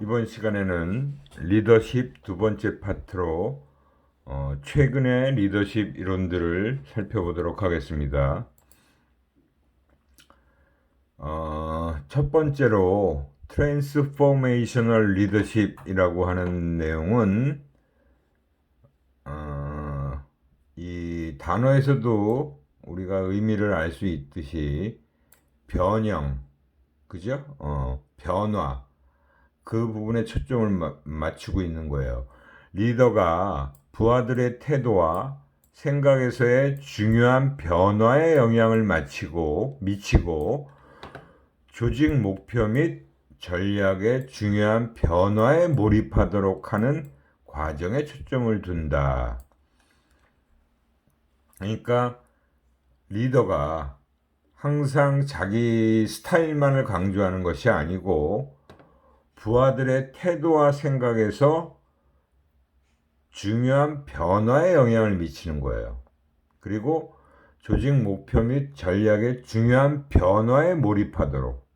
이번 시간에는 리더십 두 번째 파트로 최근의 리더십 이론들을 살펴보도록 하겠습니다. 첫 번째로 트랜스포메이셔널 리더십이라고 하는 내용은 이 단어에서도 우리가 의미를 알 수 있듯이 변형, 그죠? 변화, 그 부분에 초점을 맞추고 있는 거예요. 리더가 부하들의 태도와 생각에서의 중요한 변화에 영향을 미치고 조직 목표 및 전략의 중요한 변화에 몰입하도록 하는 과정에 초점을 둔다. 그러니까 리더가 항상 자기 스타일만을 강조하는 것이 아니고 부하들의 태도와 생각에서 중요한 변화에 영향을 미치는 거예요. 그리고 조직 목표 및 전략의 중요한 변화에 몰입하도록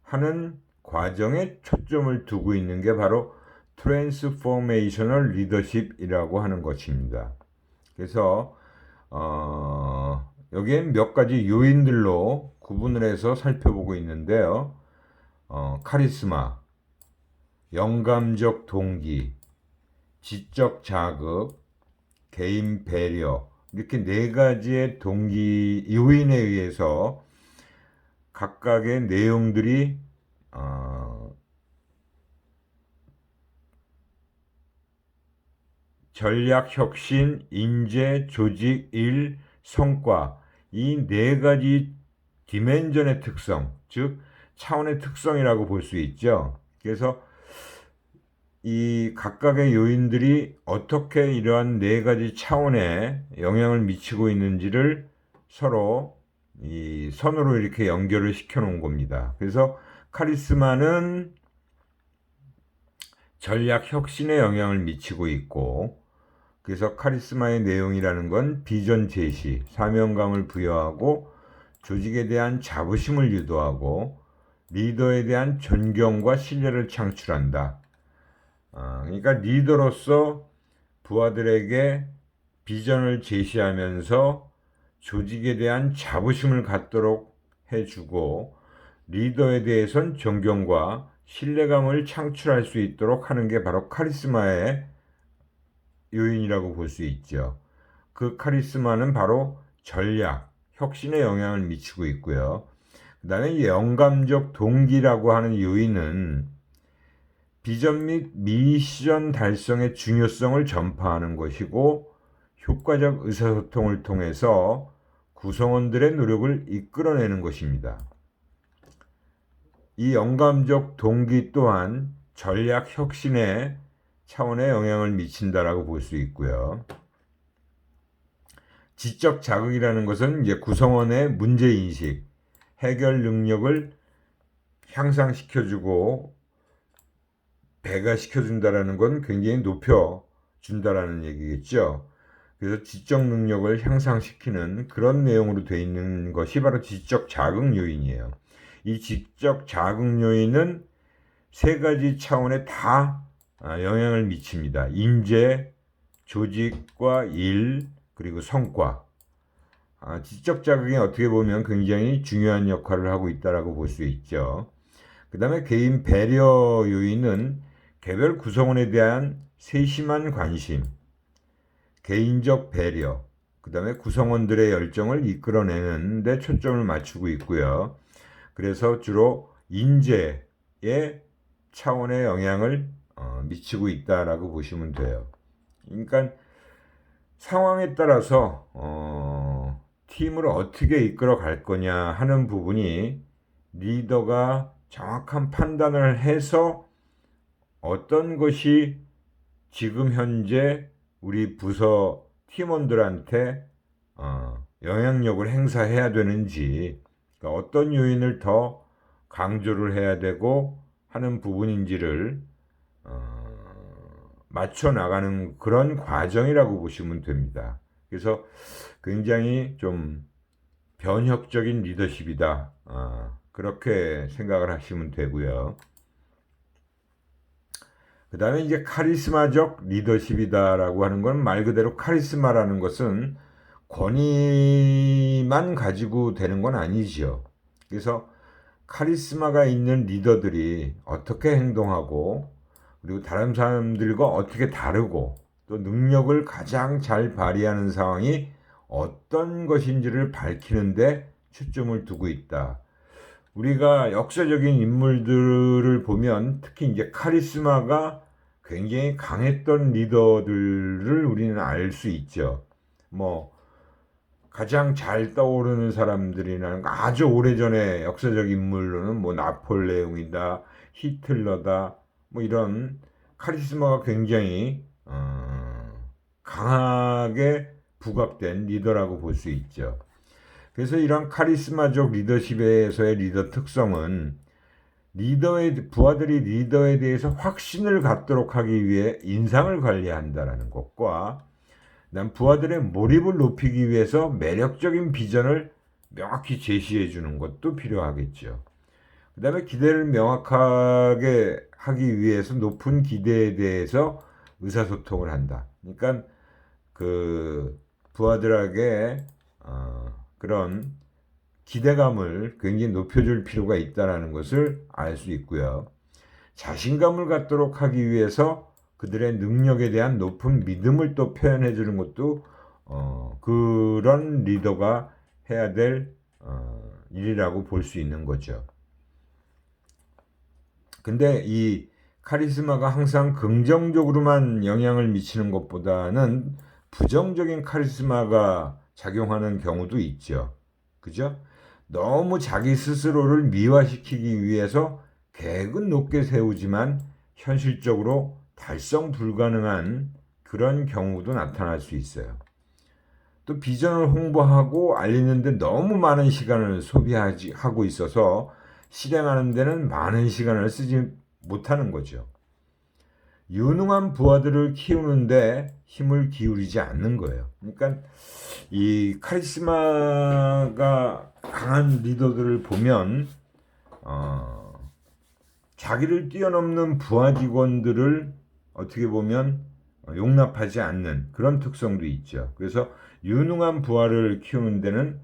하는 과정에 초점을 두고 있는 게 바로 트랜스포메이셔널 리더십이라고 하는 것입니다. 그래서 여기엔 몇 가지 요인들로 구분을 해서 살펴보고 있는데요. 카리스마, 영감적 동기, 지적 자극, 개인 배려, 이렇게 네 가지의 동기 요인에 의해서 각각의 내용들이 전략 혁신, 인재, 조직, 일, 성과, 이 네 가지 디멘전의 특성, 즉 차원의 특성이라고 볼 수 있죠. 그래서 이 각각의 요인들이 어떻게 이러한 네 가지 차원에 영향을 미치고 있는지를 서로 이 선으로 이렇게 연결을 시켜 놓은 겁니다. 그래서 카리스마는 전략 혁신에 영향을 미치고 있고, 그래서 카리스마의 내용이라는 건 비전 제시, 사명감을 부여하고 조직에 대한 자부심을 유도하고 리더에 대한 존경과 신뢰를 창출한다. 그러니까 리더로서 부하들에게 비전을 제시하면서 조직에 대한 자부심을 갖도록 해주고 리더에 대해선 존경과 신뢰감을 창출할 수 있도록 하는 게 바로 카리스마의 요인이라고 볼 수 있죠. 그 카리스마는 바로 전략, 혁신에 영향을 미치고 있고요. 그 다음에 영감적 동기라고 하는 요인은 비전 및 미션 달성의 중요성을 전파하는 것이고 효과적 의사소통을 통해서 구성원들의 노력을 이끌어내는 것입니다. 이 영감적 동기 또한 전략 혁신의 차원에 영향을 미친다라고 볼 수 있고요. 지적 자극이라는 것은 이제 구성원의 문제인식, 해결 능력을 향상시켜주고 배가시켜준다라는 건 굉장히 높여준다라는 얘기겠죠. 그래서 지적 능력을 향상시키는 그런 내용으로 되어 있는 것이 바로 지적 자극 요인이에요. 이 지적 자극 요인은 세 가지 차원에 다 영향을 미칩니다. 인재, 조직과 일, 그리고 성과. 지적 자극이 어떻게 보면 굉장히 중요한 역할을 하고 있다고 볼 수 있죠. 그 다음에 개인 배려 요인은 개별 구성원에 대한 세심한 관심, 개인적 배려, 그 다음에 구성원들의 열정을 이끌어내는 데 초점을 맞추고 있고요. 그래서 주로 인재의 차원의 영향을 미치고 있다라고 보시면 돼요. 그러니까 상황에 따라서 팀을 어떻게 이끌어 갈 거냐 하는 부분이 리더가 정확한 판단을 해서 어떤 것이 지금 현재 우리 부서 팀원들한테 영향력을 행사해야 되는지, 그러니까 어떤 요인을 더 강조를 해야 되고 하는 부분인지를 맞춰 나가는 그런 과정이라고 보시면 됩니다. 그래서 굉장히 좀 변혁적인 리더십이다. 그렇게 생각을 하시면 되고요. 그 다음에 이제 카리스마적 리더십이다라고 하는 건 말 그대로 카리스마라는 것은 권위만 가지고 되는 건 아니지요. 그래서 카리스마가 있는 리더들이 어떻게 행동하고 그리고 다른 사람들과 어떻게 다르고 또 능력을 가장 잘 발휘하는 상황이 어떤 것인지를 밝히는데 초점을 두고 있다. 우리가 역사적인 인물들을 보면 특히 이제 카리스마가 굉장히 강했던 리더들을 우리는 알 수 있죠. 뭐 가장 잘 떠오르는 사람들이나 아주 오래전에 역사적 인물로는 뭐 나폴레옹이다, 히틀러다, 뭐 이런 카리스마가 굉장히 강하게 부각된 리더라고 볼 수 있죠. 그래서 이런 카리스마적 리더십에서의 리더 특성은 부하들이 리더에 대해서 확신을 갖도록 하기 위해 인상을 관리한다는 것과 난 부하들의 몰입을 높이기 위해서 매력적인 비전을 명확히 제시해 주는 것도 필요하겠죠. 그 다음에 기대를 명확하게 하기 위해서 높은 기대에 대해서 의사소통을 한다. 그러니까 그 부하들에게 그런 기대감을 굉장히 높여줄 필요가 있다는 것을 알 수 있고요. 자신감을 갖도록 하기 위해서 그들의 능력에 대한 높은 믿음을 또 표현해 주는 것도 그런 리더가 해야 될 일이라고 볼 수 있는 거죠. 근데 이 카리스마가 항상 긍정적으로만 영향을 미치는 것보다는 부정적인 카리스마가 작용하는 경우도 있죠. 그죠? 너무 자기 스스로를 미화시키기 위해서 계획은 높게 세우지만 현실적으로 달성 불가능한 그런 경우도 나타날 수 있어요. 또 비전을 홍보하고 알리는데 너무 많은 시간을 소비하고 있어서 실행하는 데는 많은 시간을 쓰지 못하는 거죠. 유능한 부하들을 키우는데 힘을 기울이지 않는 거예요. 그러니까 이 카리스마가 강한 리더들을 보면 자기를 뛰어넘는 부하 직원들을 어떻게 보면 용납하지 않는 그런 특성도 있죠. 그래서 유능한 부하를 키우는 데는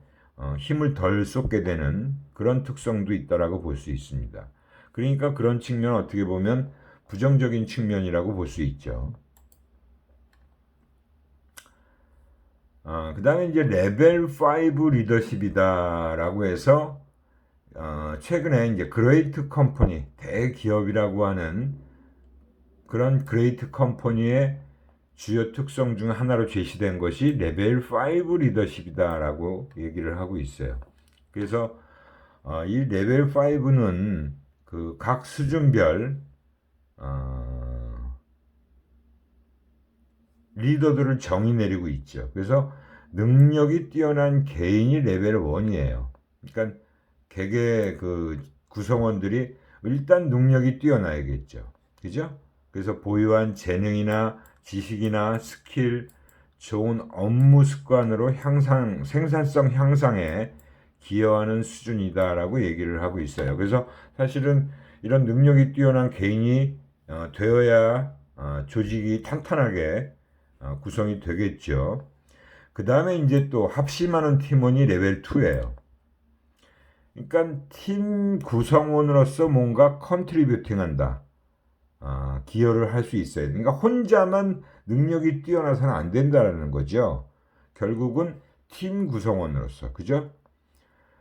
힘을 덜 쏟게 되는 그런 특성도 있다라고 볼 수 있습니다. 그러니까 그런 측면 어떻게 보면 부정적인 측면이라고 볼 수 있죠. 그 다음에 이제 레벨 5 리더십이다라고 해서 최근에 이제 그레이트 컴퍼니, 대기업이라고 하는 그런 그레이트 컴퍼니의 주요 특성 중 하나로 제시된 것이 레벨 5 리더십이다라고 얘기를 하고 있어요. 그래서 이 레벨 5는 그 각 수준별 리더들을 정의 내리고 있죠. 그래서 능력이 뛰어난 개인이 레벨 1이에요. 그러니까 개개 그 구성원들이 일단 능력이 뛰어나야겠죠. 그죠? 그래서 보유한 재능이나 지식이나 스킬, 좋은 업무 습관으로 생산성 향상에 기여하는 수준이다라고 얘기를 하고 있어요. 그래서 사실은 이런 능력이 뛰어난 개인이 되어야 조직이 탄탄하게 구성이 되겠죠. 그 다음에 이제 또 합심하는 팀원이 레벨 2예요. 그러니까 팀 구성원으로서 뭔가 컨트리뷰팅 한다. 기여를 할 수 있어야 돼. 그러니까 혼자만 능력이 뛰어나서는 안 된다는 거죠. 결국은 팀 구성원으로서, 그죠?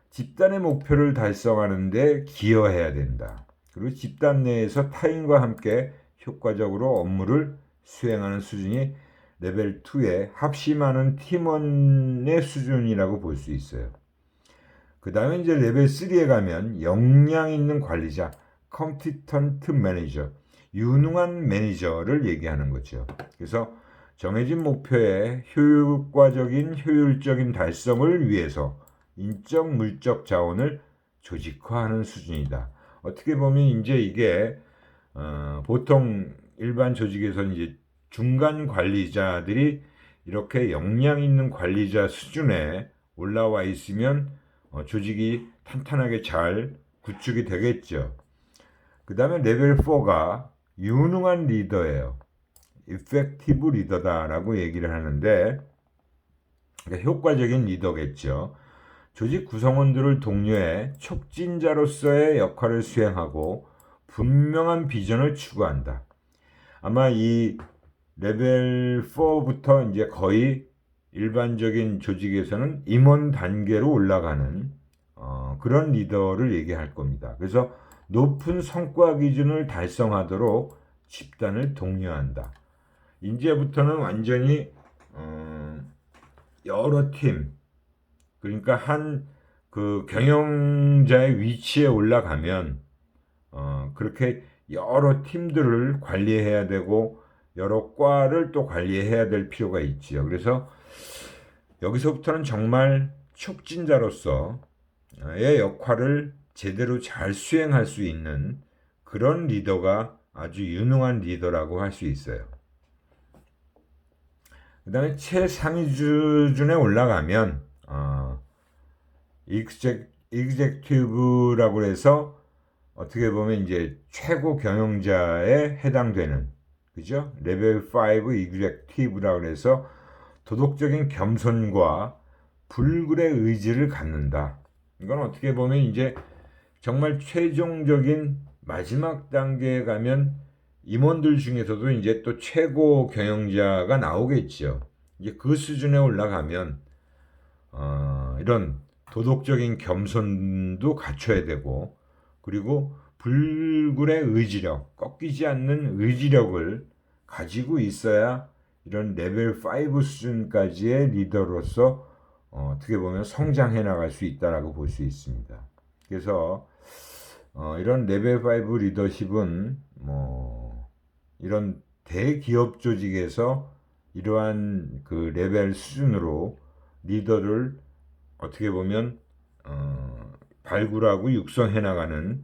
집단의 목표를 달성하는데 기여해야 된다. 그리고 집단 내에서 타인과 함께 효과적으로 업무를 수행하는 수준이 레벨 2의 합심하는 팀원의 수준이라고 볼 수 있어요. 그 다음에 이제 레벨 3에 가면 역량 있는 관리자, competent manager, 유능한 매니저를 얘기하는 거죠. 그래서 정해진 목표의 효율적인 달성을 위해서 인적 물적 자원을 조직화하는 수준이다. 어떻게 보면 이제 이게 보통 일반 조직에서는 이제 중간 관리자들이 이렇게 역량 있는 관리자 수준에 올라와 있으면 조직이 탄탄하게 잘 구축이 되겠죠. 그 다음에 레벨 4가 유능한 리더예요. effective 리더다라고 얘기를 하는데, 그러니까 효과적인 리더겠죠. 조직 구성원들을 독려해 촉진자로서의 역할을 수행하고 분명한 비전을 추구한다. 아마 이 레벨 4부터 이제 거의 일반적인 조직에서는 임원 단계로 올라가는 그런 리더를 얘기할 겁니다. 그래서 높은 성과 기준을 달성하도록 집단을 독려한다. 이제부터는 완전히 여러 팀, 그러니까 한 그 경영자의 위치에 올라가면 그렇게 여러 팀들을 관리해야 되고 여러 과를 또 관리해야 될 필요가 있지요. 그래서 여기서부터는 정말 촉진자로서의 역할을 제대로 잘 수행할 수 있는 그런 리더가 아주 유능한 리더라고 할 수 있어요. 그 다음에 최상위 수준에 올라가면 executive라고 해서 어떻게 보면 이제 최고 경영자에 해당되는, 그죠? 레벨 5 executive라고 해서 도덕적인 겸손과 불굴의 의지를 갖는다. 이건 어떻게 보면 이제 정말 최종적인 마지막 단계에 가면 임원들 중에서도 이제 또 최고 경영자가 나오겠죠. 이제 그 수준에 올라가면 이런 도덕적인 겸손도 갖춰야 되고, 그리고 불굴의 의지력, 꺾이지 않는 의지력을 가지고 있어야 이런 레벨 5 수준까지의 리더로서 어떻게 보면 성장해 나갈 수 있다라고 볼 수 있습니다. 그래서 이런 레벨 5 리더십은 뭐 이런 대기업 조직에서 이러한 그 레벨 수준으로 리더를 어떻게 보면 발굴하고 육성해 나가는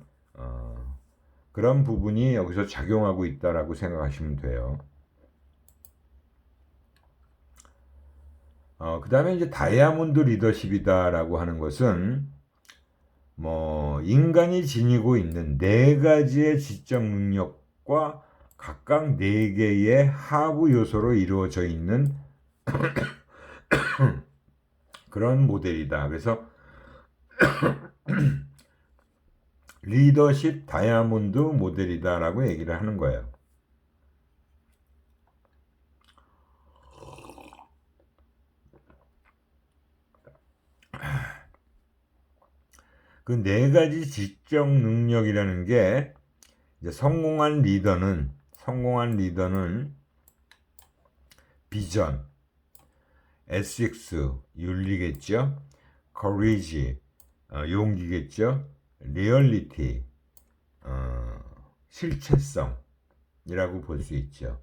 그런 부분이 여기서 작용하고 있다라고 생각하시면 돼요. 그 다음에 이제 다이아몬드 리더십이다라고 하는 것은 뭐 인간이 지니고 있는 네 가지의 지적 능력과 각각 네 개의 하부 요소로 이루어져 있는 그런 모델이다. 그래서 리더십 다이아몬드 모델이다라고 얘기를 하는 거예요. 그 네 가지 지적 능력이라는 게 이제 성공한 리더는 비전, 에식스 윤리겠죠, courage 용기겠죠, 리얼리티 실체성이라고 볼 수 있죠.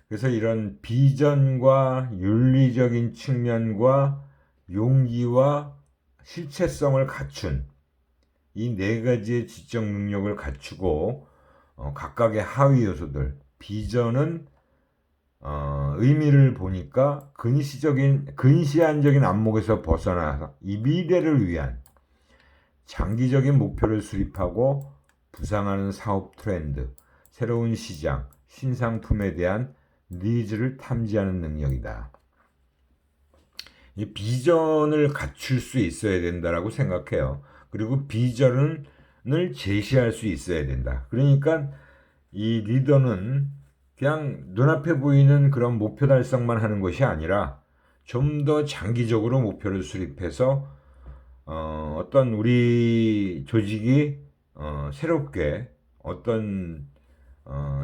그래서 이런 비전과 윤리적인 측면과 용기와 실체성을 갖춘 이 네 가지의 지적 능력을 갖추고 각각의 하위 요소들, 비전은 의미를 보니까 근시안적인 안목에서 벗어나서 이 미래를 위한 장기적인 목표를 수립하고 부상하는 사업 트렌드, 새로운 시장, 신상품에 대한 니즈를 탐지하는 능력이다. 이 비전을 갖출 수 있어야 된다라고 생각해요. 그리고 비전을 제시할 수 있어야 된다. 그러니까 이 리더는 그냥 눈앞에 보이는 그런 목표 달성만 하는 것이 아니라 좀 더 장기적으로 목표를 수립해서 어떤 우리 조직이 새롭게 어떤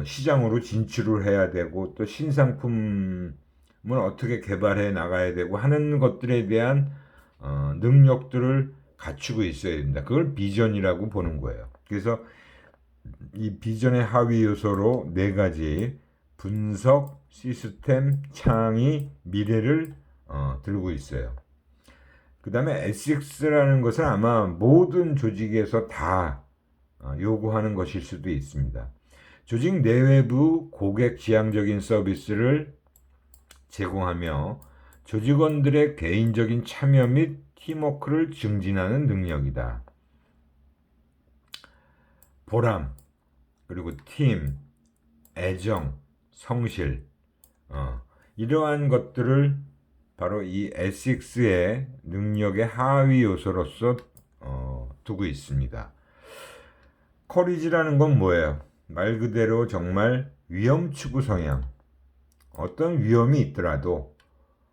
시장으로 진출을 해야 되고 또 신상품을 어떻게 개발해 나가야 되고 하는 것들에 대한 능력들을 갖추고 있어야 된다. 그걸 비전이라고 보는 거예요. 그래서 이 비전의 하위 요소로 네 가지 분석, 시스템, 창의, 미래를 들고 있어요. 그 다음에 에식스라는 것은 아마 모든 조직에서 다 요구하는 것일 수도 있습니다. 조직 내외부 고객 지향적인 서비스를 제공하며 조직원들의 개인적인 참여 및 팀워크를 증진하는 능력이다. 보람, 그리고 팀, 애정, 성실, 이러한 것들을 바로 이 에식스의 능력의 하위 요소로서 두고 있습니다. 커리지라는 건 뭐예요? 말 그대로 정말 위험추구 성향. 어떤 위험이 있더라도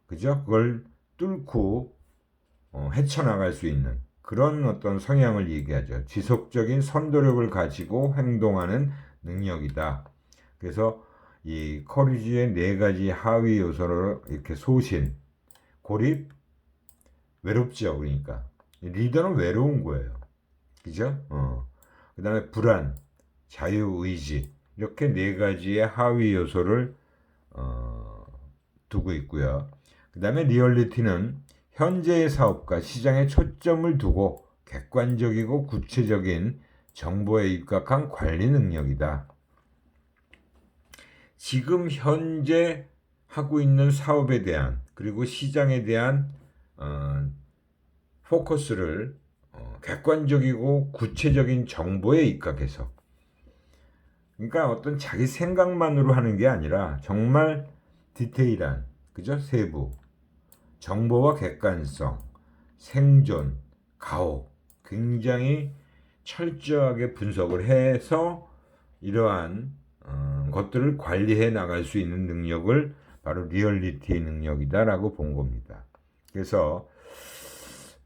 그죠? 그걸 뚫고 헤쳐나갈 수 있는 그런 어떤 성향을 얘기하죠. 지속적인 선도력을 가지고 행동하는 능력이다. 그래서 이 커리지의 네 가지 하위 요소로 이렇게 소신, 고립, 외롭죠. 그러니까 리더는 외로운 거예요. 그죠? 그 다음에 불안, 자유의지 이렇게 네 가지의 하위 요소를 두고 있고요. 그 다음에 리얼리티는 현재의 사업과 시장에 초점을 두고 객관적이고 구체적인 정보에 입각한 관리 능력이다. 지금 현재 하고 있는 사업에 대한 그리고 시장에 대한 포커스를 객관적이고 구체적인 정보에 입각해서 그러니까 어떤 자기 생각만으로 하는 게 아니라 정말 디테일한 그죠? 세부 정보와 객관성 생존 가혹 굉장히 철저하게 분석을 해서 이러한 것들을 관리해 나갈 수 있는 능력을 바로 리얼리티의 능력이다라고 본 겁니다. 그래서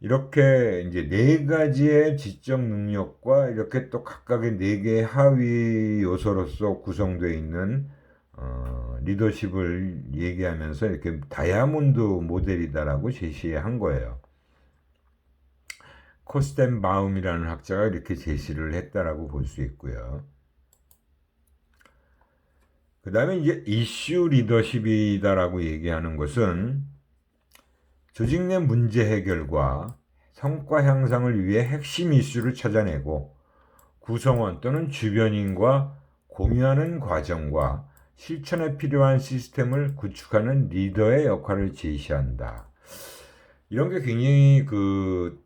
이렇게 이제 네 가지의 지적 능력과 이렇게 또 각각의 네 개의 하위 요소로서 구성되어 있는 리더십을 얘기하면서 이렇게 다이아몬드 모델이다라고 제시한 거예요. 코스텐바움이라는 학자가 이렇게 제시를 했다라고 볼 수 있고요. 그 다음에 이제 이슈 리더십이다라고 얘기하는 것은 조직 내 문제 해결과 성과 향상을 위해 핵심 이슈를 찾아내고 구성원 또는 주변인과 공유하는 과정과 실천에 필요한 시스템을 구축하는 리더의 역할을 제시한다. 이런 게 굉장히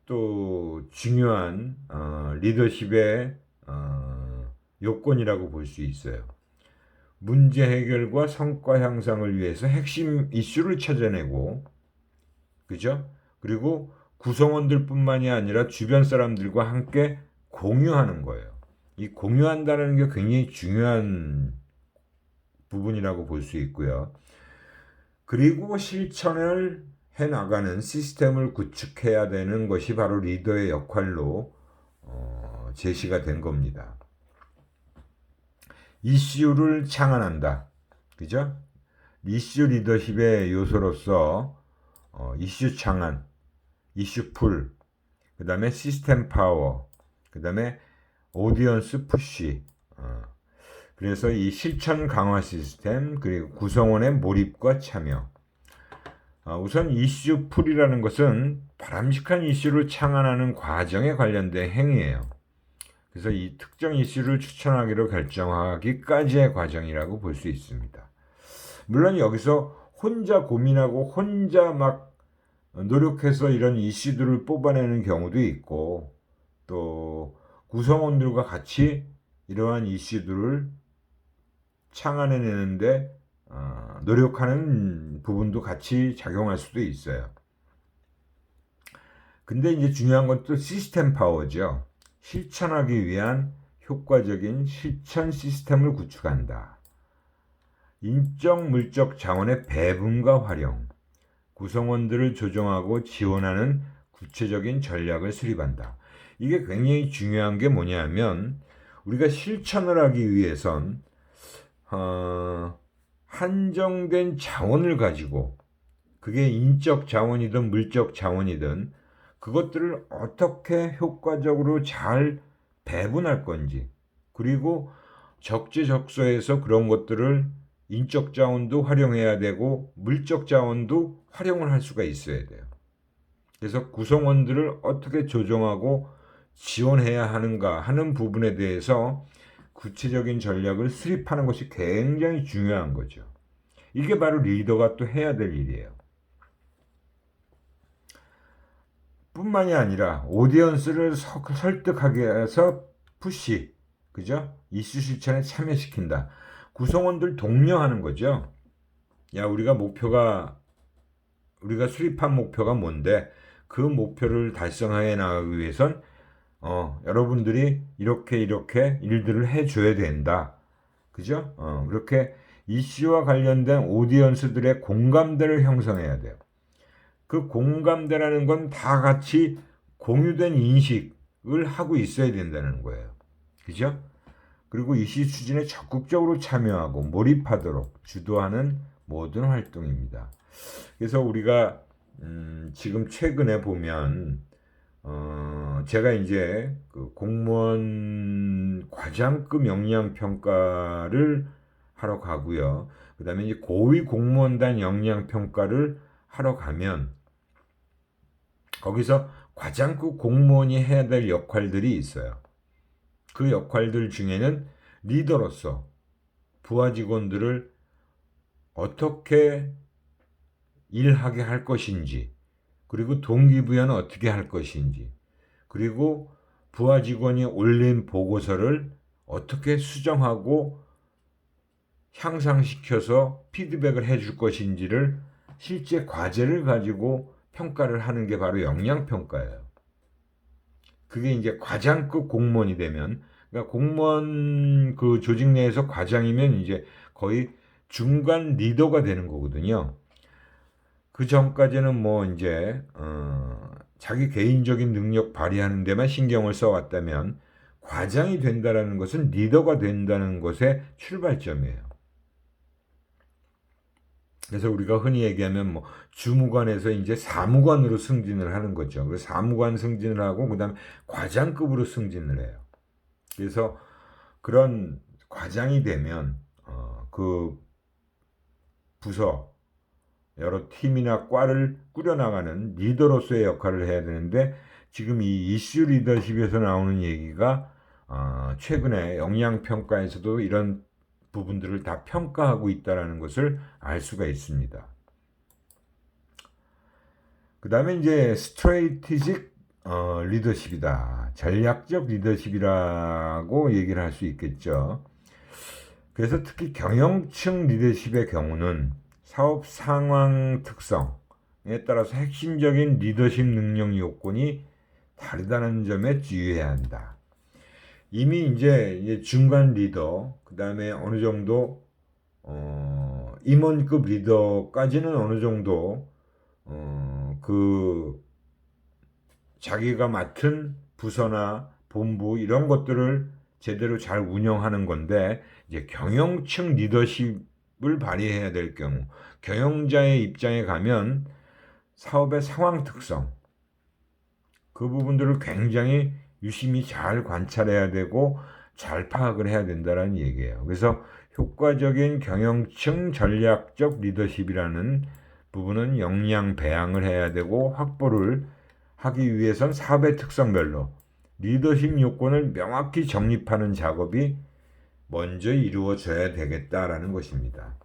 또 중요한 리더십의 요건이라고 볼 수 있어요. 문제 해결과 성과 향상을 위해서 핵심 이슈를 찾아내고, 그죠? 그리고 구성원들뿐만이 아니라 주변 사람들과 함께 공유하는 거예요. 이 공유한다는 게 굉장히 중요한 부분이라고 볼 수 있고요. 그리고 실천을 해 나가는 시스템을 구축해야 되는 것이 바로 리더의 역할로 제시가 된 겁니다. 이슈를 창안한다. 그죠? 이슈 리더십의 요소로서 이슈 창안, 이슈 풀, 그 다음에 시스템 파워, 그 다음에 오디언스 푸시. 그래서 이 실천 강화 시스템, 그리고 구성원의 몰입과 참여. 우선 이슈 풀이라는 것은 바람직한 이슈를 창안하는 과정에 관련된 행위예요. 그래서 이 특정 이슈를 추천하기로 결정하기까지의 과정이라고 볼 수 있습니다. 물론 여기서 혼자 고민하고 혼자 막 노력해서 이런 이슈들을 뽑아내는 경우도 있고 또 구성원들과 같이 이러한 이슈들을 창안해내는데 노력하는 부분도 같이 작용할 수도 있어요. 근데 이제 중요한 건 또 시스템 파워죠. 실천하기 위한 효과적인 실천 시스템을 구축한다. 인적 물적 자원의 배분과 활용, 구성원들을 조정하고 지원하는 구체적인 전략을 수립한다. 이게 굉장히 중요한 게 뭐냐면 우리가 실천을 하기 위해선 한정된 자원을 가지고 그게 인적 자원이든 물적 자원이든 그것들을 어떻게 효과적으로 잘 배분할 건지 그리고 적재적소에서 그런 것들을 인적 자원도 활용해야 되고 물적 자원도 활용을 할 수가 있어야 돼요. 그래서 구성원들을 어떻게 조정하고 지원해야 하는가 하는 부분에 대해서 구체적인 전략을 수립하는 것이 굉장히 중요한 거죠. 이게 바로 리더가 또 해야 될 일이에요. 뿐만이 아니라 오디언스를 설득하게 해서 푸시, 그죠? 이슈 실천에 참여시킨다. 구성원들 독려하는 거죠. 야, 우리가 수립한 목표가 뭔데 그 목표를 달성해 나가기 위해선 여러분들이 이렇게 일들을 해줘야 된다. 그죠? 그렇게 이슈와 관련된 오디언스들의 공감대를 형성해야 돼요. 그 공감대라는 건 다 같이 공유된 인식을 하고 있어야 된다는 거예요. 그죠? 그리고 이슈 추진에 적극적으로 참여하고 몰입하도록 주도하는 모든 활동입니다. 그래서 우리가 지금 최근에 보면 제가 이제 그 공무원 과장급 역량평가를 하러 가고요. 그 다음에 이제 고위 공무원단 역량평가를 하러 가면 거기서 과장급 공무원이 해야 될 역할들이 있어요. 그 역할들 중에는 리더로서 부하 직원들을 어떻게 일하게 할 것인지, 그리고 동기부여는 어떻게 할 것인지, 그리고 부하 직원이 올린 보고서를 어떻게 수정하고 향상시켜서 피드백을 해줄 것인지를 실제 과제를 가지고 평가를 하는 게 바로 역량평가예요. 그게 이제 과장급 공무원이 되면, 그러니까 공무원 그 조직 내에서 과장이면 이제 거의 중간 리더가 되는 거거든요. 그 전까지는 뭐 이제 자기 개인적인 능력 발휘하는 데만 신경을 써왔다면 과장이 된다는 것은 리더가 된다는 것의 출발점이에요. 그래서 우리가 흔히 얘기하면 뭐 주무관에서 이제 사무관으로 승진을 하는 거죠. 그래서 사무관 승진을 하고 그다음에 과장급으로 승진을 해요. 그래서 그런 과장이 되면 그 부서 여러 팀이나 과를 꾸려나가는 리더로서의 역할을 해야 되는데 지금 이 이슈 리더십에서 나오는 얘기가 최근에 역량평가에서도 이런 부분들을 다 평가하고 있다는 것을 알 수가 있습니다. 그 다음에 이제 스트레이티직 리더십이다. 전략적 리더십이라고 얘기를 할 수 있겠죠. 그래서 특히 경영층 리더십의 경우는 사업 상황 특성에 따라서 핵심적인 리더십 능력 요건이 다르다는 점에 주의해야 한다. 이미 이제 중간 리더, 그 다음에 어느 정도 임원급 리더까지는 어느 정도 그 자기가 맡은 부서나 본부 이런 것들을 제대로 잘 운영하는 건데 이제 경영층 리더십을 발휘해야 될 경우 경영자의 입장에 가면 사업의 상황 특성 그 부분들을 굉장히 유심히 잘 관찰해야 되고 잘 파악을 해야 된다는 얘기예요. 그래서 효과적인 경영층 전략적 리더십이라는 부분은 역량 배양을 해야 되고 확보를 하기 위해선 사업의 특성별로 리더십 요건을 명확히 정립하는 작업이 먼저 이루어져야 되겠다라는 것입니다.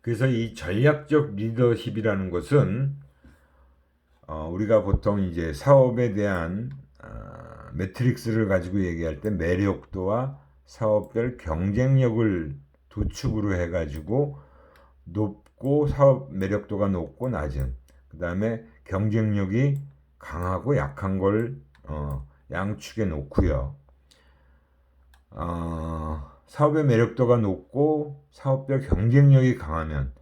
그래서 이 전략적 리더십이라는 것은 우리가 보통 이제 사업에 대한 매트릭스를 가지고 얘기할 때 매력도와 사업별 경쟁력을 도축으로 해가지고 높고 사업 매력도가 높고 낮은 그 다음에 경쟁력이 강하고 약한 걸 양축에 놓고요. 사업의 매력도가 높고 사업별 경쟁력이 강하면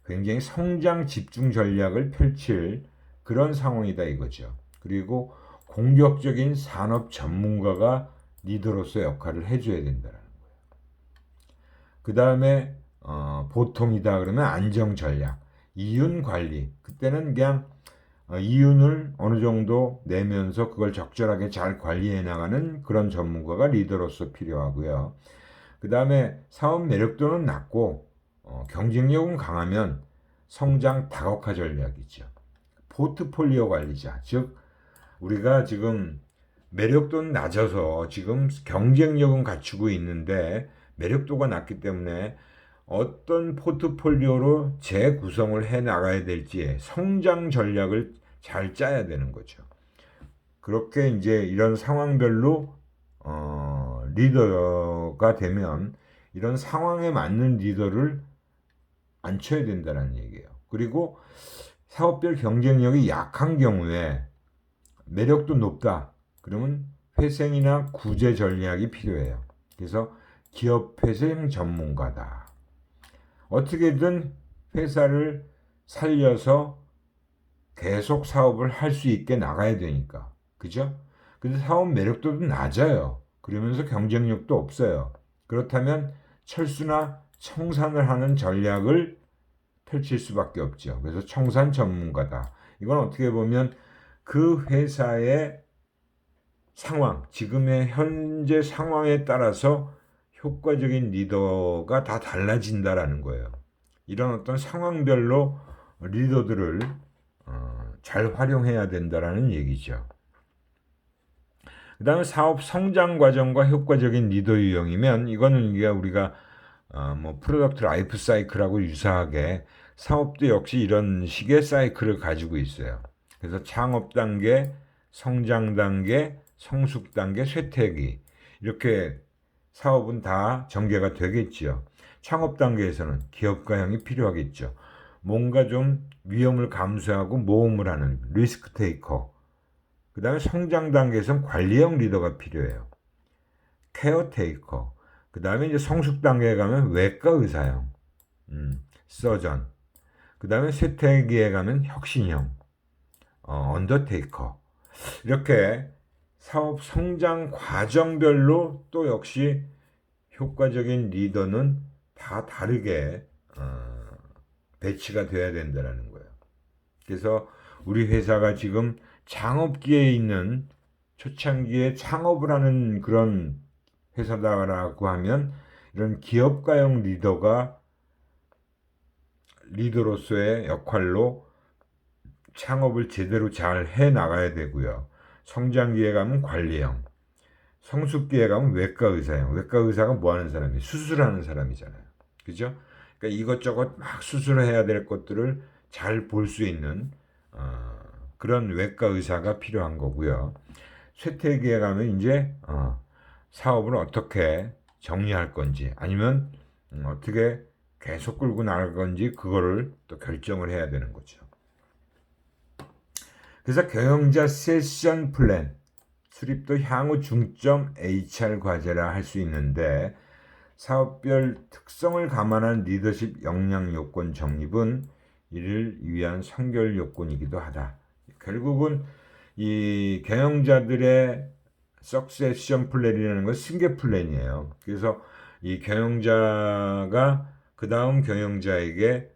굉장히 성장 집중 전략을 펼칠 그런 상황이다 이거죠. 그리고 공격적인 산업 전문가가 리더로서 역할을 해줘야 된다는 거예요. 그 다음에 보통이다 그러면 안정 전략, 이윤 관리. 그때는 그냥 이윤을 어느 정도 내면서 그걸 적절하게 잘 관리해 나가는 그런 전문가가 리더로서 필요하고요. 그 다음에 사업 매력도는 낮고 경쟁력은 강하면 성장 다각화 전략이죠. 포트폴리오 관리자, 즉 우리가 지금 매력도는 낮아서 지금 경쟁력은 갖추고 있는데 매력도가 낮기 때문에 어떤 포트폴리오로 재구성을 해 나가야 될지 성장 전략을 잘 짜야 되는 거죠. 그렇게 이제 이런 상황별로 리더가 되면 이런 상황에 맞는 리더를 앉혀야 된다는 얘기예요. 그리고 사업별 경쟁력이 약한 경우에 매력도 높다. 그러면 회생이나 구제 전략이 필요해요. 그래서 기업 회생 전문가다. 어떻게든 회사를 살려서 계속 사업을 할 수 있게 나가야 되니까. 그죠? 근데 사업 매력도도 낮아요. 그러면서 경쟁력도 없어요. 그렇다면 철수나 청산을 하는 전략을 펼칠 수밖에 없죠. 그래서 청산 전문가다. 이건 어떻게 보면 그 회사의 상황, 지금의 현재 상황에 따라서 효과적인 리더가 다 달라진다라는 거예요. 이런 어떤 상황별로 리더들을 잘 활용해야 된다라는 얘기죠. 그 다음에 사업 성장 과정과 효과적인 리더 유형이면 이거는 우리가 뭐 프로덕트 라이프 사이클하고 유사하게 사업도 역시 이런 식의 사이클을 가지고 있어요. 그래서 창업 단계, 성장 단계, 성숙 단계, 쇠퇴기 이렇게 사업은 다 전개가 되겠지요. 창업 단계에서는 기업가형이 필요하겠죠. 뭔가 좀 위험을 감수하고 모험을 하는 리스크 테이커. 그 다음에 성장 단계에서는 관리형 리더가 필요해요. 케어 테이커. 그 다음에 이제 성숙 단계에 가면 외과 의사형, 서전. 그 다음에 쇠퇴기에 가면 혁신형, 언더테이커. 이렇게 사업 성장 과정별로 또 역시 효과적인 리더는 다 다르게 배치가 돼야 된다는 거예요. 그래서 우리 회사가 지금 창업기에 있는 초창기에 창업을 하는 그런 회사다라고 하면 이런 기업가형 리더로서의 역할로 창업을 제대로 잘 해 나가야 되고요. 성장기에 가면 관리형, 성숙기에 가면 외과 의사형. 외과 의사가 뭐 하는 사람이에요? 수술하는 사람이잖아요. 그죠? 그러니까 이것저것 막 수술해야 될 것들을 잘 볼 수 있는 그런 외과 의사가 필요한 거고요. 쇠퇴기에 가면 이제 사업을 어떻게 정리할 건지 아니면 어떻게 계속 끌고 나갈 건지 그거를 또 결정을 해야 되는 거죠. 그래서 경영자 세션 플랜 수립도 향후 중점 HR 과제라 할 수 있는데 사업별 특성을 감안한 리더십 역량 요건 정립은 이를 위한 선결 요건이기도 하다. 결국은 이 경영자들의 석세션 플랜이라는 건 승계 플랜이에요. 그래서 이 경영자가 그 다음 경영자에게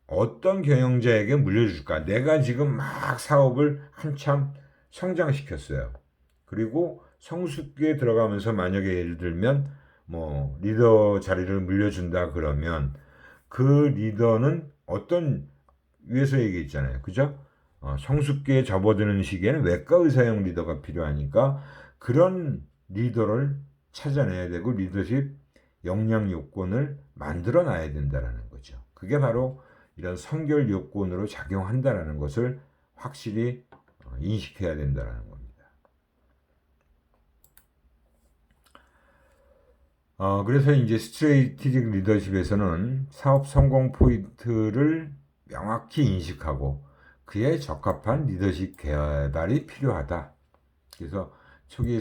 어떤 경영자에게 물려줄까? 내가 지금 막 사업을 한참 성장시켰어요. 그리고 성숙기에 들어가면서 만약에 예를 들면 뭐 리더 자리를 물려준다 그러면 그 리더는 어떤 위에서 얘기했잖아요. 그죠? 성숙기에 접어드는 시기에는 외과 의사형 리더가 필요하니까 그런 리더를 찾아내야 되고 리더십 역량 요건을 만들어 놔야 된다는 거죠. 그게 바로 이런 선결 요건으로 작용한다는 것을 확실히 인식해야 된다는 겁니다. 그래서 이제 스트레이티직 리더십에서는 사업 성공 포인트를 명확히 인식하고 그에 적합한 리더십 개발이 필요하다. 그래서 초기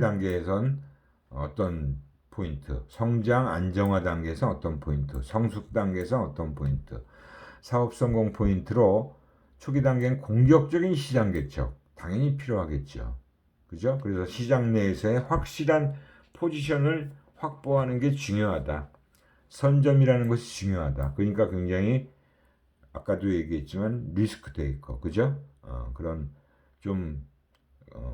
단계에선 어떤 포인트, 성장 안정화 단계에서 어떤 포인트, 성숙 단계에서 어떤 포인트, 사업 성공 포인트로 초기 단계는 공격적인 시장 개척 당연히 필요하겠죠. 그죠? 그래서 시장 내에서의 확실한 포지션을 확보하는 게 중요하다. 선점이라는 것이 중요하다. 그러니까 굉장히 아까도 얘기했지만 리스크 테이커, 그죠? 그런 좀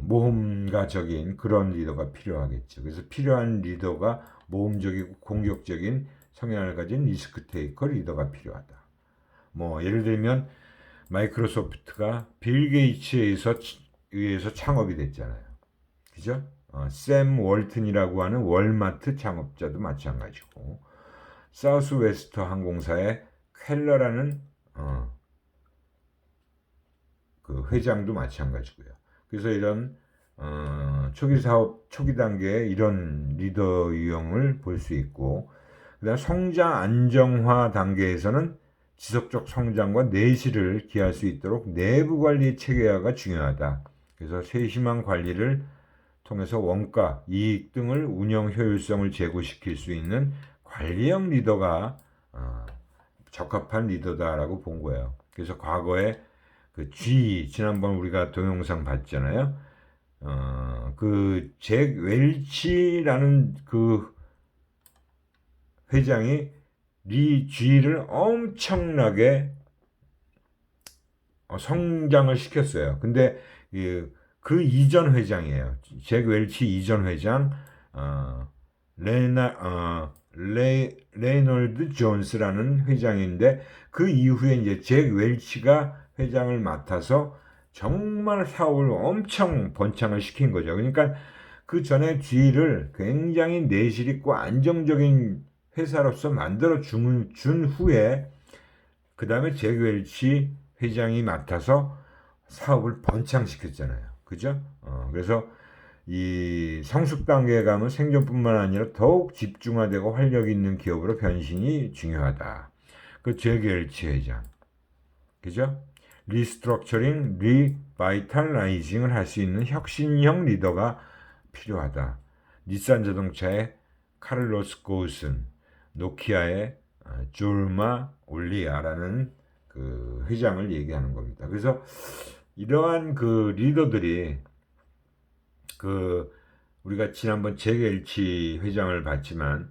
모험가적인 그런 리더가 필요하겠죠. 그래서 필요한 리더가 모험적이고 공격적인 성향을 가진 리스크 테이커 리더가 필요하다. 뭐 예를 들면 마이크로소프트가 빌 게이츠에 의해서 창업이 됐잖아요. 그죠? 샘 월튼이라고 하는 월마트 창업자도 마찬가지고 사우스웨스트 항공사의 켈러라는 그 회장도 마찬가지고요. 그래서 이런 초기 사업 초기 단계에 이런 리더 유형을 볼 수 있고, 그다음 성장 안정화 단계에서는 지속적 성장과 내실을 기할 수 있도록 내부 관리 체계화가 중요하다. 그래서 세심한 관리를 통해서 원가, 이익 등을 운영 효율성을 제고시킬 수 있는 관리형 리더가 적합한 리더다라고 본 거예요. 그래서 과거에 그 지난번 우리가 동영상 봤잖아요. 그 잭 웰치라는 그 회장이 G를 엄청나게 성장을 시켰어요. 근데 그 이전 회장이에요. 잭 웰치 이전 회장 레이놀드 존스라는 회장인데, 그 이후에 이제 잭 웰치가 회장을 맡아서 정말 사업을 엄청 번창을 시킨 거죠. 그러니까 그 전에 G를 굉장히 내실 있고 안정적인 회사로서 만들어 준 후에 그 다음에 잭 웰치 회장이 맡아서 사업을 번창시켰잖아요. 그죠? 그래서 이 성숙 단계에 가면 생존뿐만 아니라 더욱 집중화되고 활력 있는 기업으로 변신이 중요하다. 그 잭 웰치 회장. 그죠? 리스트럭처링, 리바이탈라이징을 할 수 있는 혁신형 리더가 필요하다. 닛산 자동차의 카를로스 고우슨, 노키아의 졸마 올리아라는 그 회장을 얘기하는 겁니다. 그래서 이러한 그 리더들이 그 우리가 지난번 잭 웰치 회장을 봤지만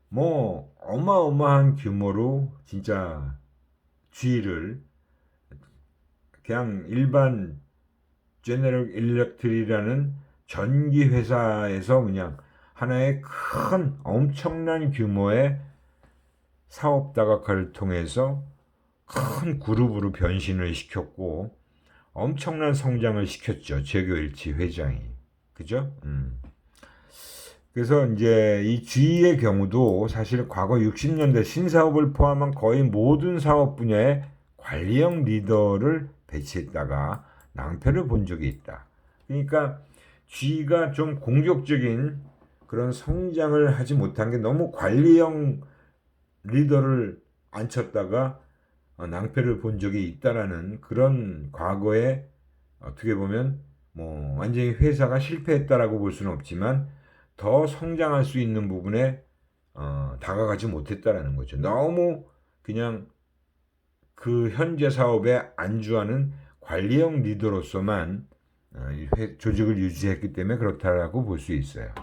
뭐 어마어마한 규모로 진짜 G를 그냥 일반 제너럴 일렉트릭이라는 전기 회사에서 그냥 하나의 큰 엄청난 규모의 사업 다각화를 통해서 큰 그룹으로 변신을 시켰고 엄청난 성장을 시켰죠. 잭 웰치 회장이. 그죠? 그래서 이제 이 G의 경우도 사실 과거 60년대 신사업을 포함한 거의 모든 사업 분야에 관리형 리더를 배치했다가 낭패를 본 적이 있다. 그러니까 G가 좀 공격적인 그런 성장을 하지 못한 게 너무 관리형 리더를 앉혔다가 낭패를 본 적이 있다라는 그런 과거에 어떻게 보면 뭐 완전히 회사가 실패했다라고 볼 수는 없지만 더 성장할 수 있는 부분에 다가가지 못했다라는 거죠. 너무 그냥 그 현재 사업에 안주하는 관리형 리더로서만 조직을 유지했기 때문에 그렇다라고 볼 수 있어요.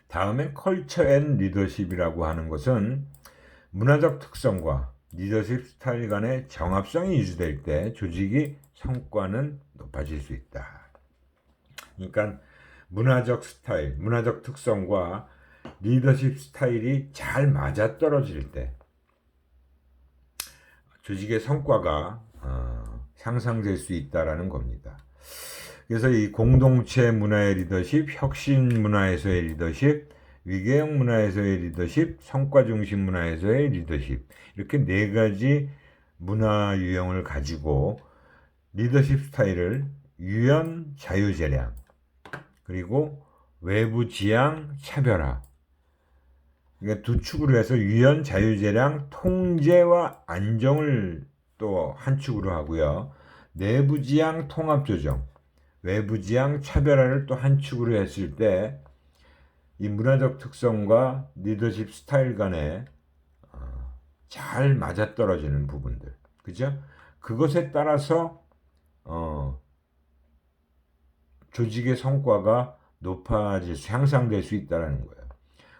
다음엔 컬처 앤 리더십이라고 하는 것은 문화적 특성과 리더십 스타일 간의 정합성이 유지될 때 조직의 성과는 높아질 수 있다. 그러니까 문화적 스타일, 문화적 특성과 리더십 스타일이 잘 맞아떨어질 때 조직의 성과가 향상될 수 있다라는 겁니다. 그래서 이 공동체 문화의 리더십, 혁신 문화에서의 리더십, 위계형 문화에서의 리더십, 성과 중심 문화에서의 리더십, 이렇게 네 가지 문화 유형을 가지고 리더십 스타일을 유연 자유재량, 그리고 외부 지향 차별화, 그러니까 두 축으로 해서 유연 자유재량 통제와 안정을 또 한 축으로 하고요. 내부 지향 통합 조정, 외부 지향 차별화를 또 한 축으로 했을 때 이 문화적 특성과 리더십 스타일 간에 잘 맞아떨어지는 부분들, 그죠? 그것에 따라서 조직의 성과가 향상될 수 있다는 거예요.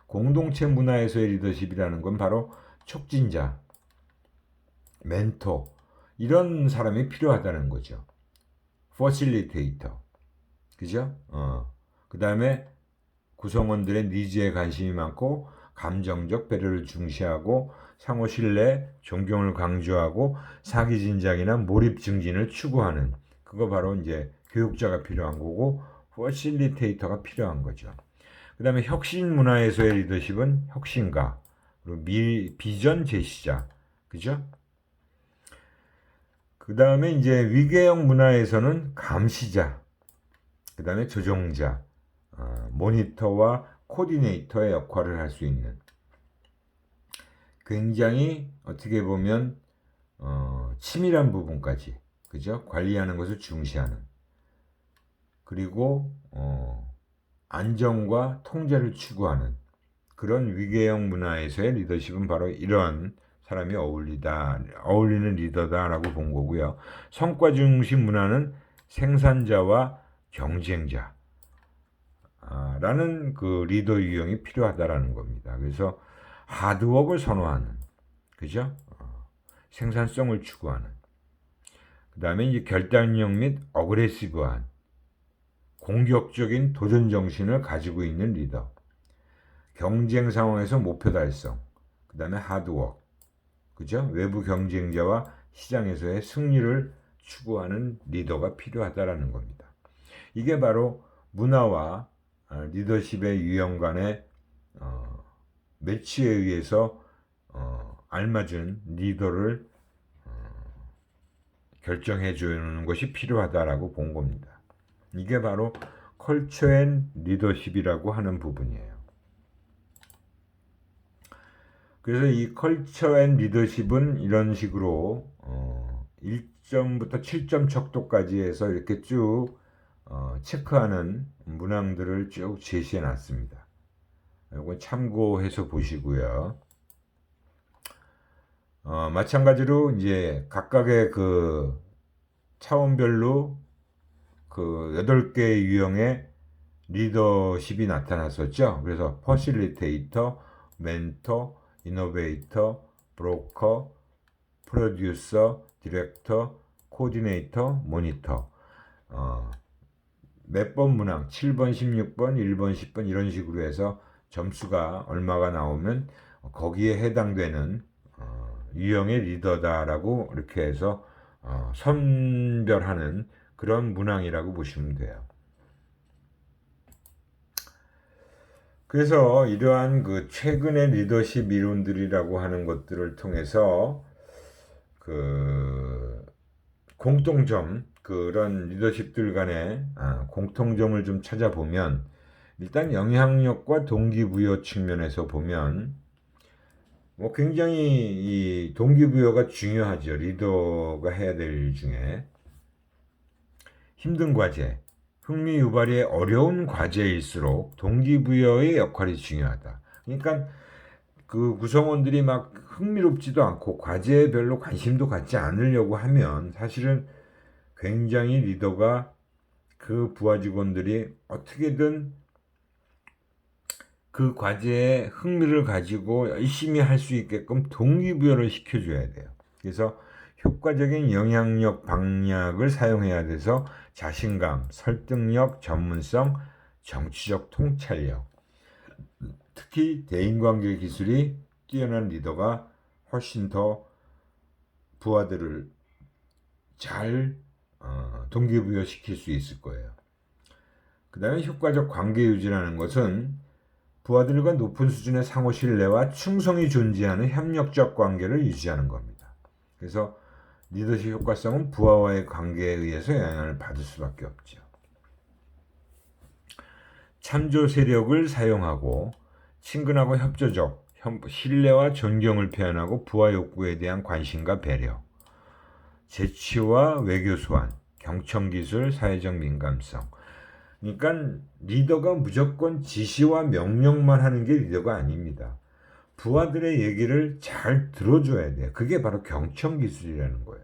공동체 문화에서의 리더십이라는 건 바로 촉진자, 멘토, 이런 사람이 필요하다는 거죠. 퍼실리테이터, 그죠? 그 다음에 구성원들의 니즈에 관심이 많고 감정적 배려를 중시하고 상호 신뢰, 존경을 강조하고 사기 진작이나 몰입 증진을 추구하는, 그거 바로 이제 교육자가 필요한 거고 퍼실리테이터가 필요한 거죠. 그 다음에 혁신 문화에서의 리더십은 혁신가, 그리고 비전 제시자, 그죠? 그 다음에 이제 위계형 문화에서는 감시자, 그 다음에 조종자, 모니터와 코디네이터의 역할을 할 수 있는, 굉장히 어떻게 보면 치밀한 부분까지, 그죠? 관리하는 것을 중시하는, 그리고 안정과 통제를 추구하는 그런 위계형 문화에서의 리더십은 바로 이런 사람이 어울리는 리더다라고 본 거고요. 성과 중심 문화는 생산자와 경쟁자 라는 그 리더 유형이 필요하다라는 겁니다. 그래서 하드워크를 선호하는, 그죠? 생산성을 추구하는. 그 다음에 이제 결단력 및 어그레시브한, 공격적인 도전 정신을 가지고 있는 리더. 경쟁 상황에서 목표 달성. 그 다음에 하드워크. 그죠? 외부 경쟁자와 시장에서의 승리를 추구하는 리더가 필요하다라는 겁니다. 이게 바로 문화와 리더십의 유형 간의 매치에 의해서 알맞은 리더를 결정해 주는 것이 필요하다라고 본 겁니다. 이게 바로 컬처 앤 리더십이라고 하는 부분이에요. 그래서 이 컬처 앤 리더십은 이런 식으로 1점부터 7점 척도까지 해서 이렇게 쭉 체크하는 문항들을 쭉 제시해 놨습니다. 이건 참고해서 보시고요. 마찬가지로 이제 각각의 그 차원별로 그 8개의 유형의 리더십이 나타났었죠. 그래서 퍼실리테이터, 멘토, 이노베이터, 브로커, 프로듀서, 디렉터, 코디네이터, 모니터. 몇 번 문항, 7번, 16번, 1번, 10번 이런 식으로 해서 점수가 얼마가 나오면 거기에 해당되는 유형의 리더다라고 이렇게 해서 선별하는 그런 문항이라고 보시면 돼요. 그래서 이러한 그 최근의 리더십 이론들이라고 하는 것들을 통해서 그 공통점, 그런 리더십들 간의 공통점을 좀 찾아보면, 일단 영향력과 동기부여 측면에서 보면 뭐 굉장히 이 동기부여가 중요하죠. 리더가 해야 될 일 중에 힘든 과제, 흥미 유발이 어려운 과제일수록 동기부여의 역할이 중요하다. 그러니까 그 구성원들이 막 흥미롭지도 않고 과제에 별로 관심도 갖지 않으려고 하면 사실은 굉장히 리더가 그 부하 직원들이 어떻게든 그 과제에 흥미를 가지고 열심히 할 수 있게끔 동기부여를 시켜줘야 돼요. 그래서 효과적인 영향력 방략을 사용해야 돼서 자신감, 설득력, 전문성, 정치적 통찰력, 특히 대인관계 기술이 뛰어난 리더가 훨씬 더 부하들을 잘 동기부여 시킬 수 있을 거예요. 그 다음에 효과적 관계 유지라는 것은 부하들과 높은 수준의 상호 신뢰와 충성이 존재하는 협력적 관계를 유지하는 겁니다. 그래서 리더십 효과성은 부하와의 관계에 의해서 영향을 받을 수밖에 없죠. 참조 세력을 사용하고 친근하고 협조적, 신뢰와 존경을 표현하고 부하 욕구에 대한 관심과 배려, 재치와 외교 소환, 경청기술, 사회적 민감성. 그러니까 리더가 무조건 지시와 명령만 하는 게 리더가 아닙니다. 부하들의 얘기를 잘 들어줘야 돼요. 그게 바로 경청기술이라는 거예요.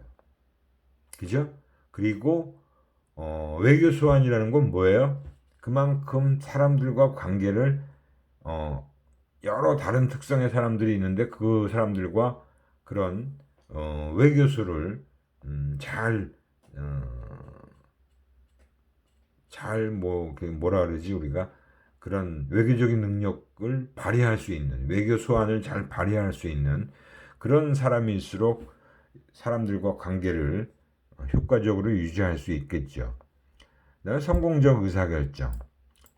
그죠? 그리고 외교 소환이라는 건 뭐예요? 그만큼 사람들과 관계를 여러 다른 특성의 사람들이 있는데 그 사람들과 그런 외교수를 뭐라 그러지, 우리가 그런 외교적인 능력을 발휘할 수 있는, 외교 소환을 잘 발휘할 수 있는 그런 사람일수록 사람들과 관계를 효과적으로 유지할 수 있겠죠. 성공적 의사결정,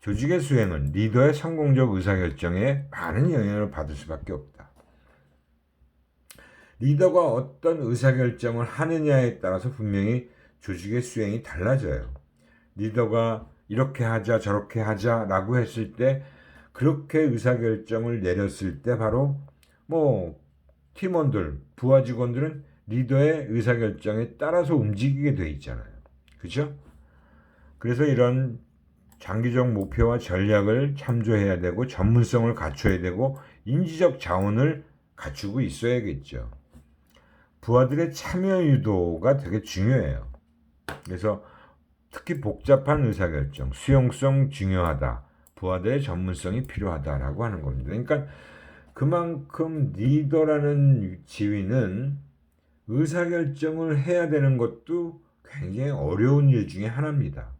조직의 수행은 리더의 성공적 의사결정에 많은 영향을 받을 수밖에 없다. 리더가 어떤 의사결정을 하느냐에 따라서 분명히 조직의 수행이 달라져요. 리더가 이렇게 하자 저렇게 하자라고 했을 때 그렇게 의사결정을 내렸을 때 바로 뭐 팀원들, 부하 직원들은 리더의 의사결정에 따라서 움직이게 돼 있잖아요. 그죠? 그래서 이런 장기적 목표와 전략을 참조해야 되고 전문성을 갖춰야 되고 인지적 자원을 갖추고 있어야겠죠. 부하들의 참여 유도가 되게 중요해요. 그래서 특히 복잡한 의사결정, 수용성 중요하다. 부하들의 전문성이 필요하다라고 하는 겁니다. 그러니까 그만큼 리더라는 지위는 의사결정을 해야 되는 것도 굉장히 어려운 일 중에 하나입니다.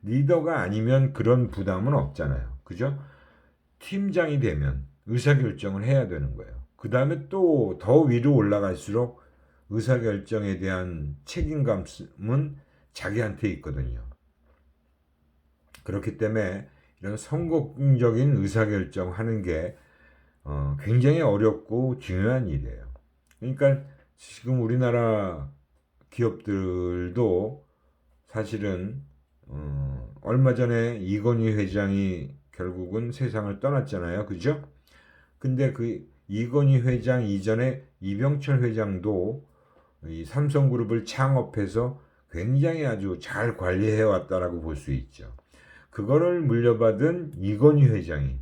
리더가 아니면 그런 부담은 없잖아요. 그죠? 팀장이 되면 의사결정을 해야 되는 거예요. 그 다음에 또 더 위로 올라갈수록 의사결정에 대한 책임감은 자기한테 있거든요. 그렇기 때문에 이런 성공적인 의사결정하는 게 굉장히 어렵고 중요한 일이에요. 그러니까 지금 우리나라 기업들도 사실은 얼마 전에 이건희 회장이 결국은 세상을 떠났잖아요. 그죠? 근데 그 이건희 회장 이전에 이병철 회장도 이 삼성그룹을 창업해서 굉장히 아주 잘 관리해 왔다라고 볼 수 있죠. 그거를 물려받은 이건희 회장이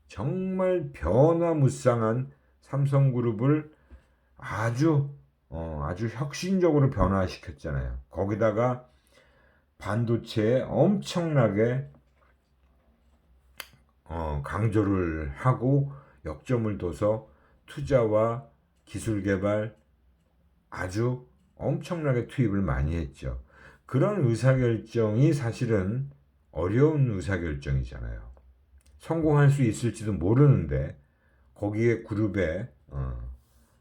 정말 변화무쌍한 삼성그룹을 아주 혁신적으로 변화시켰잖아요. 거기다가 반도체에 엄청나게 강조를 하고 역점을 둬서 투자와 기술 개발 아주 엄청나게 투입을 많이 했죠. 그런 의사결정이 사실은 어려운 의사결정이잖아요. 성공할 수 있을지도 모르는데 거기에 그룹에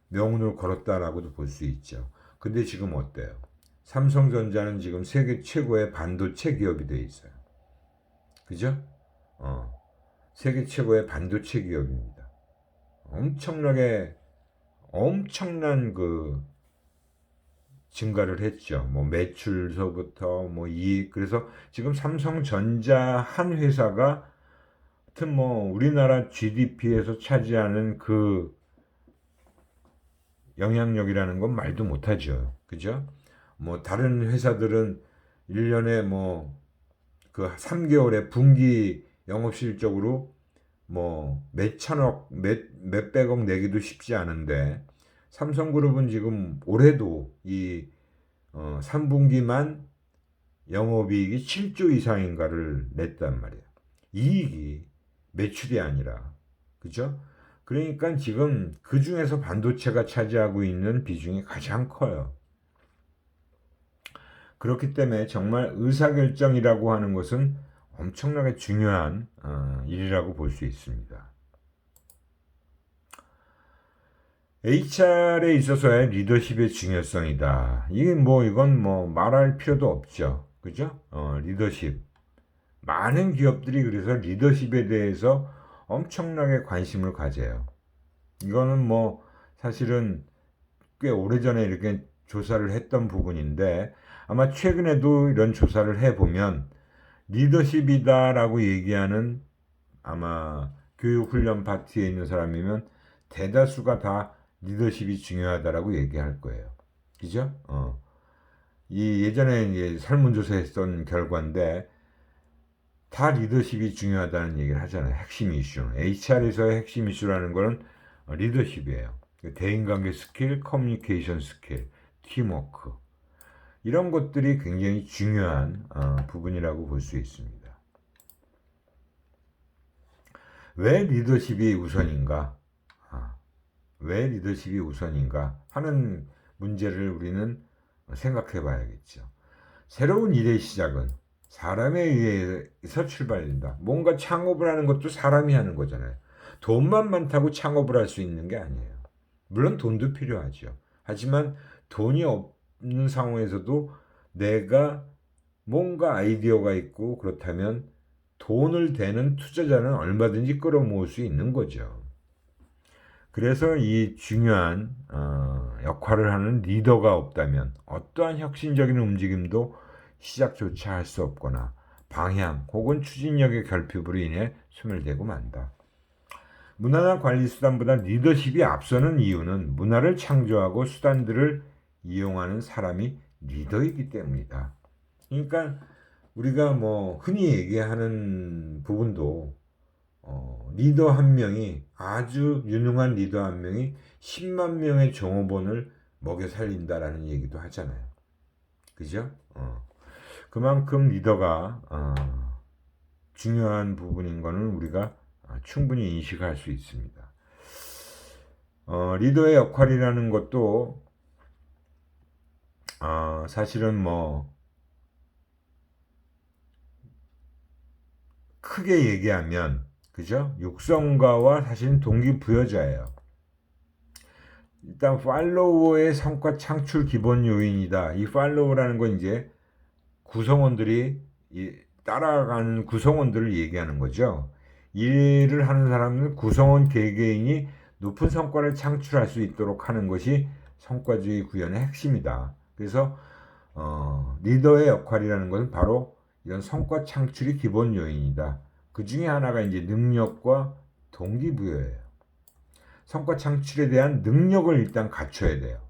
명운을 걸었다라고도 볼 수 있죠. 근데 지금 어때요? 삼성전자는 지금 세계 최고의 반도체 기업이 돼 있어요. 그죠? 세계 최고의 반도체 기업입니다. 엄청난 그 증가를 했죠. 뭐 매출서부터 뭐 이익. 그래서 지금 삼성전자 한 회사가 하여튼 뭐 우리나라 GDP에서 차지하는 그 영향력이라는 건 말도 못하죠. 그죠? 뭐 다른 회사들은 1년에 뭐 그 3개월에 분기 영업실적으로 뭐 몇천억, 몇백억 내기도 쉽지 않은데 삼성그룹은 지금 올해도 이 3분기만 영업이익이 7조 이상인가를 냈단 말이에요. 이익이 매출이 아니라. 그죠? 그러니까 지금 그 중에서 반도체가 차지하고 있는 비중이 가장 커요. 그렇기 때문에 정말 의사결정이라고 하는 것은 엄청나게 중요한 일이라고 볼 수 있습니다. HR에 있어서의 리더십의 중요성이다. 이건 뭐 말할 필요도 없죠. 그죠? 리더십. 많은 기업들이 그래서 리더십에 대해서 엄청나게 관심을 가져요. 이거는 뭐 사실은 꽤 오래전에 이렇게 조사를 했던 부분인데 아마 최근에도 이런 조사를 해보면 리더십이다라고 얘기하는 아마 교육훈련 파트에 있는 사람이면 대다수가 다 리더십이 중요하다라고 얘기할 거예요. 그죠? 이 예전에 이제 설문조사했던 결과인데 다 리더십이 중요하다는 얘기를 하잖아요. 핵심 이슈. HR에서의 핵심 이슈라는 거는 리더십이에요. 대인관계 스킬, 커뮤니케이션 스킬, 팀워크. 이런 것들이 굉장히 중요한 부분이라고 볼 수 있습니다. 왜 리더십이 우선인가? 왜 리더십이 우선인가 하는 문제를 우리는 생각해 봐야겠죠. 새로운 일의 시작은 사람에 의해서 출발된다. 뭔가 창업을 하는 것도 사람이 하는 거잖아요. 돈만 많다고 창업을 할 수 있는 게 아니에요. 물론 돈도 필요하죠. 하지만 돈이 없는 상황에서도 내가 뭔가 아이디어가 있고 그렇다면 돈을 대는 투자자는 얼마든지 끌어모을 수 있는 거죠. 그래서 이 중요한 역할을 하는 리더가 없다면 어떠한 혁신적인 움직임도 시작조차 할 수 없거나 방향 혹은 추진력의 결핍으로 인해 소멸되고 만다. 문화나 관리 수단보다 리더십이 앞서는 이유는 문화를 창조하고 수단들을 이용하는 사람이 리더이기 때문이다. 그러니까 우리가 뭐 흔히 얘기하는 부분도 리더 한 명이 아주 유능한 리더 한 명이 10만 명의 종업원을 먹여 살린다라는 얘기도 하잖아요. 그죠? 그만큼 리더가 중요한 부분인 거는 우리가 충분히 인식할 수 있습니다. 리더의 역할이라는 것도 사실은 뭐 크게 얘기하면 그죠? 육성가와 사실은 동기부여자예요. 일단 팔로워의 성과 창출 기본 요인이다. 이 팔로워라는 건 이제 구성원들이 따라가는 구성원들을 얘기하는 거죠. 일을 하는 사람은 구성원 개개인이 높은 성과를 창출할 수 있도록 하는 것이 성과주의 구현의 핵심이다. 그래서 리더의 역할이라는 것은 바로 이런 성과 창출이 기본 요인이다. 그 중에 하나가 이제 능력과 동기부여예요. 성과 창출에 대한 능력을 일단 갖춰야 돼요.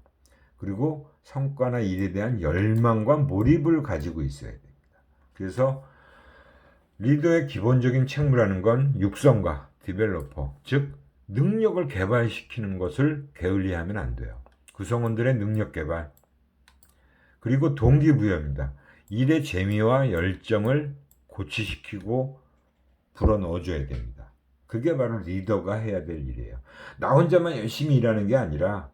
그리고 성과나 일에 대한 열망과 몰입을 가지고 있어야 됩니다. 그래서 리더의 기본적인 책무라는 건 육성가, 디벨로퍼, 즉 능력을 개발시키는 것을 게을리하면 안 돼요. 구성원들의 능력 개발, 그리고 동기부여입니다. 일의 재미와 열정을 고취시키고 불어넣어줘야 됩니다. 그게 바로 리더가 해야 될 일이에요. 나 혼자만 열심히 일하는 게 아니라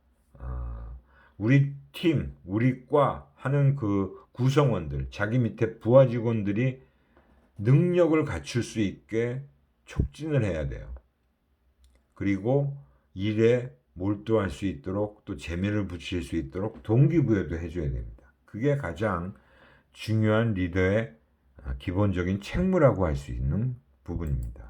우리 팀, 우리 과 하는 그 구성원들, 자기 밑에 부하 직원들이 능력을 갖출 수 있게 촉진을 해야 돼요. 그리고 일에 몰두할 수 있도록 또 재미를 붙일 수 있도록 동기부여도 해줘야 됩니다. 그게 가장 중요한 리더의 기본적인 책무라고 할 수 있는 부분입니다.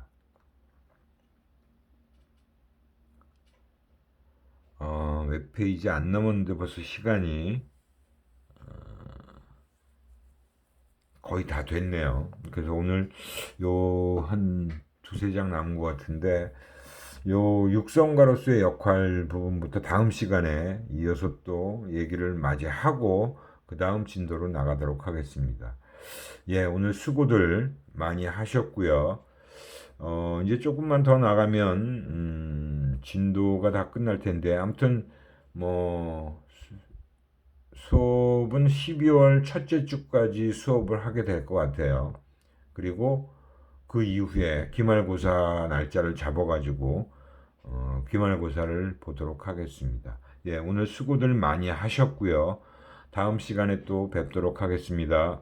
웹페이지 안 넘었는데 벌써 시간이 거의 다 됐네요. 그래서 오늘 요 한 두세 장 남은 것 같은데 요 육성가로서의 역할 부분부터 다음 시간에 이어서 또 얘기를 맞이하고 그 다음 진도로 나가도록 하겠습니다. 예, 오늘 수고들 많이 하셨고요. 이제 조금만 더 나가면 진도가 다 끝날 텐데 아무튼 뭐 수업은 12월 첫째 주까지 수업을 하게 될 것 같아요. 그리고 그 이후에 기말고사 날짜를 잡아가지고 기말고사를 보도록 하겠습니다. 예, 오늘 수고들 많이 하셨고요. 다음 시간에 또 뵙도록 하겠습니다.